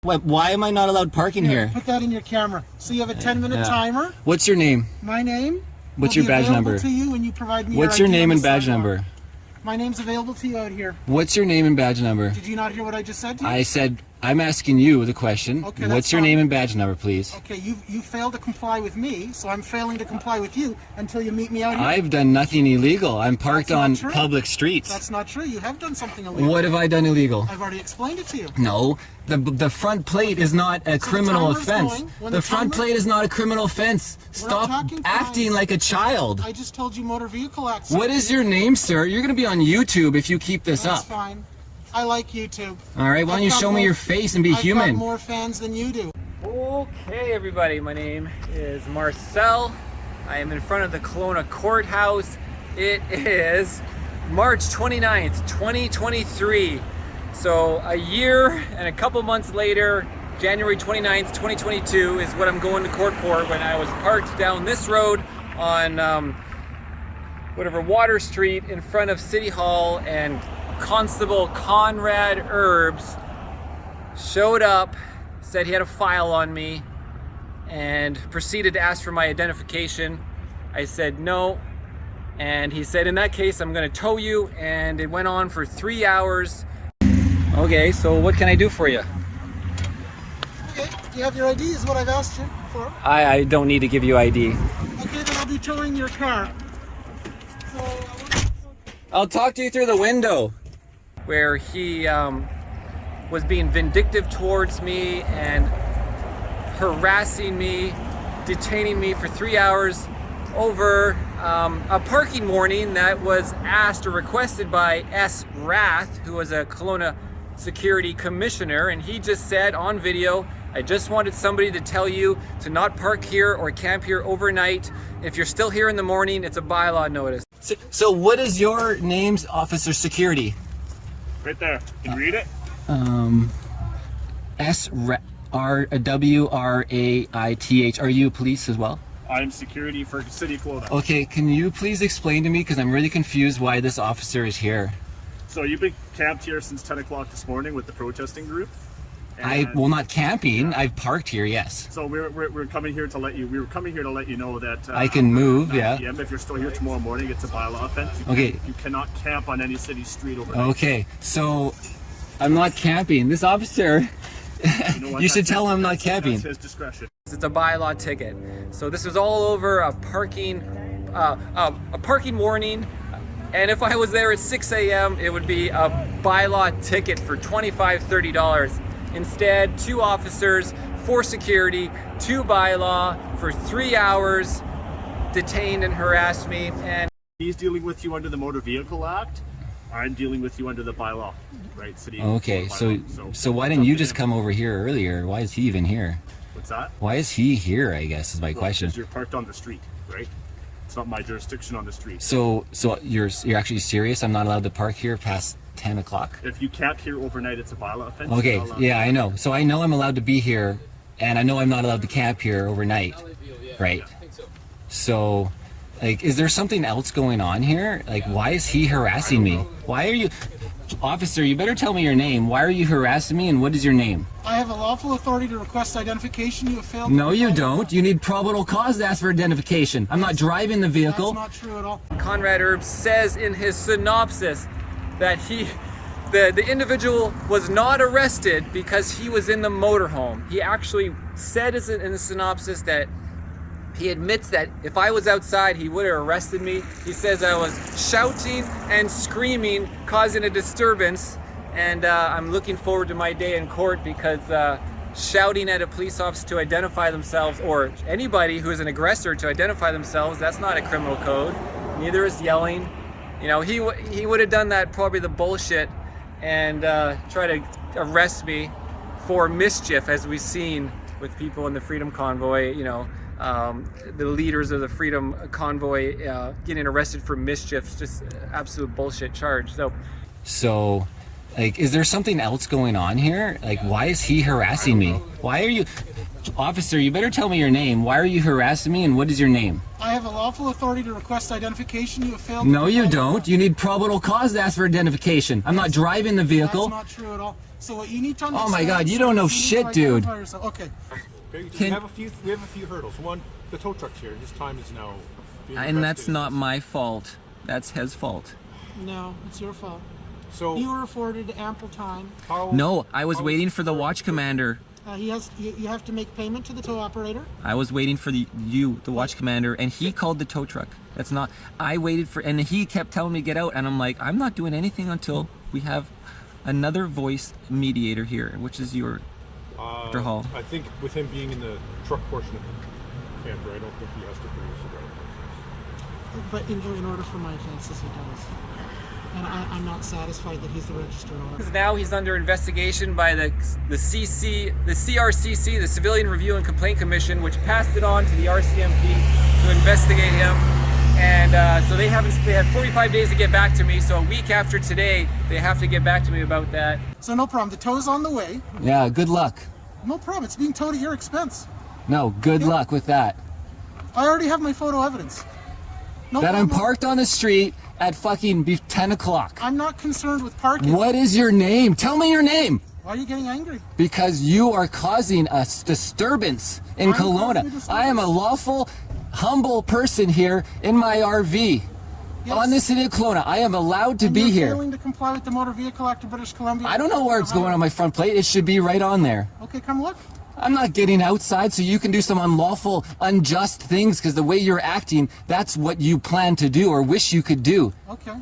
Why am I not allowed parking here? Put that in your camera. So you have a 10-minute timer. What's your name? My name. What's your badge number? To you when you provide me What's your name and badge number? My name's available to you out here. What's your name and badge number? Did you not hear what I just said to you? I said, I'm asking you the question. Okay, what's your name and badge number, please? Okay, you failed to comply with me, so I'm failing to comply with you until you meet me out here. I've done nothing illegal. I'm parked on public streets. That's not true. You have done something illegal. What have I done illegal? I've already explained it to you. No, the front plate is not a criminal offense. The front plate is not a criminal offense. Stop acting like a child. I just told you motor vehicle accident. What is your name, sir? You're going to be on YouTube if you keep this up. That's fine. I like YouTube. All right, why don't you show me your face and be human? I've got more fans than you do. Okay, everybody, my name is Marcel. I am in front of the Kelowna Courthouse. It is March 29th, 2023. So a year and a couple months later, January 29th, 2022 is what I'm going to court for when I was parked down this road on Water Street in front of City Hall, and Constable Conrad Erbes showed up, said he had a file on me, and proceeded to ask for my identification. I said no, and he said, in that case, I'm going to tow you, and it went on for 3 hours. Okay, so what can I do for you? Okay, do you have your ID is what I've asked you for. I don't need to give you ID. Okay, then I'll be towing your car. So, I'll talk to you through the window. Where he was being vindictive towards me and harassing me, detaining me for 3 hours over a parking warning that was asked or requested by S. Rath, who was a Kelowna security commissioner, and he just said on video, I just wanted somebody to tell you to not park here or camp here overnight. If you're still here in the morning, it's a bylaw notice. So what is your name's officer security? Right there. Can you read it? S-R-W-R-A-I-T-H. Are you police as well? I'm security for City of Kelowna. Okay, can you please explain to me, because I'm really confused why this officer is here. So you've been camped here since 10 o'clock this morning with the protesting group? Well, not camping. I've parked here, yes. So we're coming here to let you. We were coming here to let you know that I can move. Yeah. If you're still here tomorrow morning, it's a bylaw offense. You cannot camp on any city street overnight. Okay, so I'm not camping. This officer, you should tell him I'm not camping. That's his discretion. It's a bylaw ticket. So this was all over a parking warning. And if I was there at 6 a.m., it would be a bylaw ticket for $25, $30. Instead, 2 officers, 4 security, 2 bylaw for 3 hours, detained and harassed me. And he's dealing with you under the Motor Vehicle Act. I'm dealing with you under the bylaw, right? City. Okay, so why didn't you just come over here earlier? Why is he even here? What's that? Why is he here, I guess, is my question. Because you're parked on the street, right? It's not my jurisdiction on the street. So you're actually serious? I'm not allowed to park here past 10 o'clock? If you camp here overnight, it's a bylaw offense. Okay, yeah, I know. So I know I'm allowed to be here, and I know I'm not allowed to camp here overnight, right? So, like, is there something else going on here? Like, why is he harassing me? Why are you... Officer, you better tell me your name. Why are you harassing me, and what is your name? I have a lawful authority to request identification. You have failed. No, you don't. You need probable cause to ask for identification. I'm not driving the vehicle. That's not true at all. Conrad Erbes says in his synopsis that the individual was not arrested because he was in the motorhome. He actually said in the synopsis that he admits that if I was outside, he would have arrested me. He says I was shouting and screaming, causing a disturbance, and I'm looking forward to my day in court because shouting at a police officer to identify themselves, or anybody who is an aggressor to identify themselves, that's not a criminal code. Neither is yelling. You know, he would have done that, probably the bullshit, and try to arrest me for mischief, as we've seen with people in the Freedom Convoy, you know, the leaders of the Freedom Convoy getting arrested for mischief, just absolute bullshit charge. So, like, is there something else going on here? Like, why is he harassing me? Why are you... Officer, you better tell me your name. Why are you harassing me, and what is your name? I have a lawful authority to request identification. You have failed. No, you don't. You need probable cause to ask for identification. I'm not driving the vehicle. That's not true at all. So what you need to understand... Oh my God, you don't know you shit, need to dude. identify yourself. Okay. Okay, Can- we have a few hurdles. One, the tow truck's here. His time is now being And that's invested. not my fault. That's his fault. No, it's your fault. So You were afforded ample time. how? No, I was waiting for the watch commander. You have to make payment to the tow operator. I was waiting for the watch commander, and he called the tow truck. That's not. I waited for, and he kept telling me to get out, and I'm like, I'm not doing anything until we have another voice mediator here, which is your Dr. Hall. I think with him being in the truck portion of the camper, I don't think he has to produce a driver's license. But in order for my offenses, he does. And I'm not satisfied that he's the registered owner. Now he's under investigation by the CRCC, the Civilian Review and Complaint Commission, which passed it on to the RCMP to investigate him. And so they had 45 days to get back to me. So a week after today, they have to get back to me about that. So no problem. The tow's on the way. Yeah, good luck. No problem. It's being towed at your expense. No, good luck with that. I already have my photo evidence. No That I'm problem. parked on the street at fucking 10 o'clock. I'm not concerned with parking. What is your name? Tell me your name. Why are you getting angry? Because you are causing a disturbance in I'm causing a Kelowna. disturbance. I am a lawful, humble person here in my RV Yes. on the city of Kelowna. I am allowed to And be you're here. failing to comply with the Motor Vehicle Act of British Columbia. I don't know where it's going on my front plate. It should be right on there. Okay, come look. I'm not getting outside so you can do some unlawful, unjust things because the way you're acting, that's what you plan to do or wish you could do. Okay,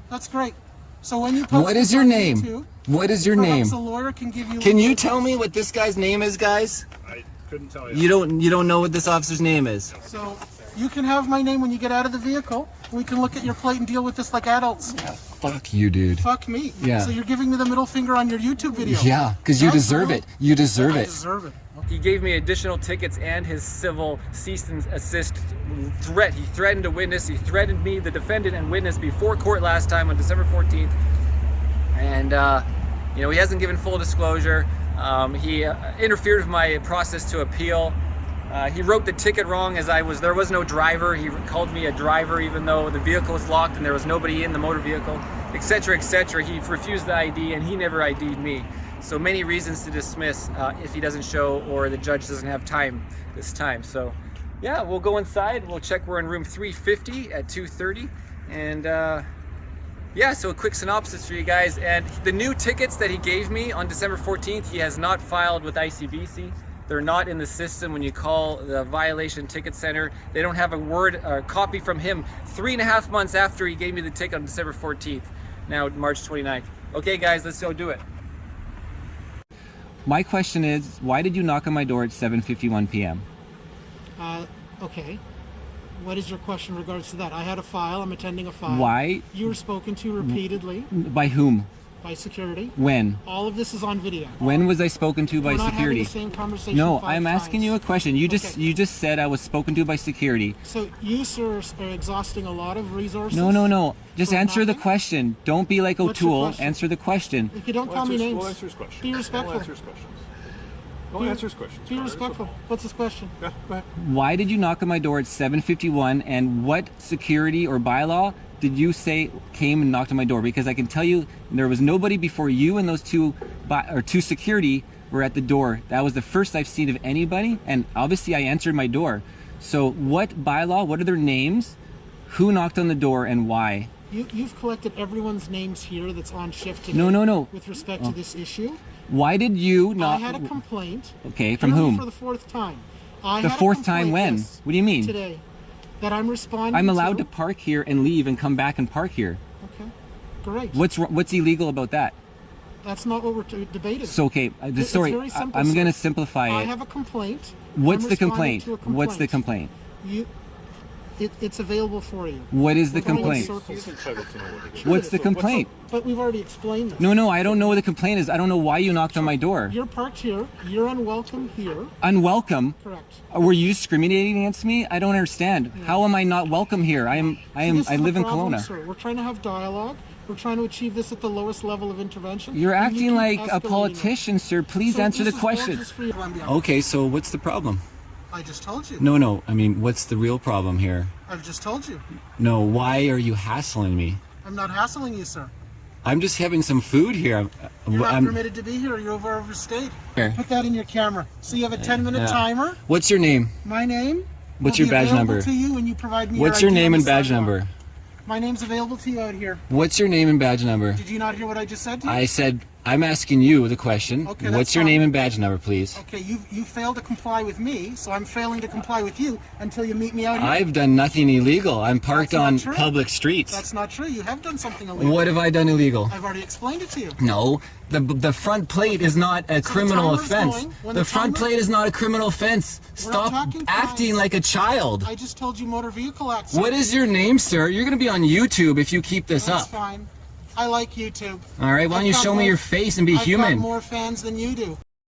that's great. So when you post What is this your on name? YouTube, What is your name? perhaps a lawyer can give you. Can you tell me what this guy's name is, guys? I couldn't tell you. You don't know what this officer's name is. So you can have my name when you get out of the vehicle. We can look at your plate and deal with this like adults. Fuck you, dude. Fuck me. Yeah. So you're giving me the middle finger on your YouTube video. Yeah, because you That's deserve right. it. You deserve I it. deserve it. He gave me additional tickets and his civil cease and assist threat. He threatened a witness. He threatened me, the defendant and witness, before court last time on December 14th. And, you know, he hasn't given full disclosure. He interfered with my process to appeal. He wrote the ticket wrong as there was no driver. He called me a driver even though the vehicle was locked and there was nobody in the motor vehicle, etc., etc. He refused the ID and he never ID'd me. So many reasons to dismiss if he doesn't show or the judge doesn't have time this time. So yeah, we'll go inside. We'll check. We're in room 350 at 2:30. And yeah, so a quick synopsis for you guys. And the new tickets that he gave me on December 14th, he has not filed with ICBC. They're not in the system when you call the violation ticket center. They don't have a copy from him 3.5 months after he gave me the ticket on December 14th, now March 29th. Okay guys, let's go do it. My question is, why did you knock on my door at 7:51 p.m.? Okay. What is your question in regards to that? I had a file. I'm attending a file. Why? You were spoken to repeatedly By whom? by security. When? All of this is on video. When was I spoken to by We're not security? having the same conversation No, 5 I'm asking times. you a question. You Okay. you just said I was spoken to by security. So you, sir, are exhausting a lot of resources. No. Just For answer the nothing? question. Don't be like What's your O'Toole. question? Answer the question. If you don't call me names, We'll answer his question. be respectful. We'll answer his questions. Don't answer his questions. Be Connor. respectful. What's his question? Yeah, go ahead. Why did you knock on my door at 7:51? And what security or bylaw did you say came and knocked on my door? Because I can tell you there was nobody before you and those two security were at the door. That was the first I've seen of anybody, and obviously I answered my door. So what bylaw? What are their names? Who knocked on the door and why? You've collected everyone's names here that's on shift today. No. With respect to this issue, Why did you I not? had a complaint. Okay, from Hear me whom? For the 4th time. I The had a 4th time complaint, when? yes, What do you mean? Today, that I'm responding. I'm allowed to park here and leave and come back and park here. Okay, great. What's illegal about that? That's not what we're debating. So okay, It's sorry, very simple, I'm sir. going to simplify I it. have a complaint. What's I'm the responding complaint? to a What's the complaint? It's available for you. What is the We're going in complaint? circles. He's entitled to know what it is. What's the complaint? But we've already explained this. No, I don't know what the complaint is. I don't know why you knocked on my door. You're parked here. You're unwelcome here. Unwelcome? Correct. Were you discriminating against me? I don't understand. How am I not welcome here? I This is live the in problem, Kelowna. Sir. We're trying to have dialogue. We're trying to achieve this at the lowest level of intervention. You're and acting you keep like a escalating it. politician, sir. Please So answer the this is question. gorgeous for you. Okay, so what's the problem? I just told you. No, I mean, what's the real problem here? I've just told you. No, why are you hassling me? I'm not hassling you, sir. I'm just having some food here. You're not I'm- permitted to be here. You're overstayed. Here. Put that in your camera. So you have a 10-minute Yeah. timer. What's your name? My name. What's will your be badge available number? To you when you provide me. What's your your ID name on and the badge sidewalk. number? My name's available to you out here. What's your name and badge number? Did you not hear what I just said to you? I said, I'm asking you the question. Okay, that's What's your fine. name and badge number, please? Okay, you failed to comply with me, so I'm failing to comply with you until you meet me out here. I've done nothing illegal. I'm parked That's not on true. public streets. That's not true. You have done something illegal. What have I done illegal? I've already explained it to you. No, the front plate is not a criminal timer's offense. going. When The the front timer- plate is not a criminal offense. We're not Stop talking acting fines. like a child. I just told you motor vehicle act. What is your name, sir? You're going to be on YouTube if you keep this That's up. fine. I like YouTube. All right, why don't I've you got show me more- your face and be I've human? got more fans than you do.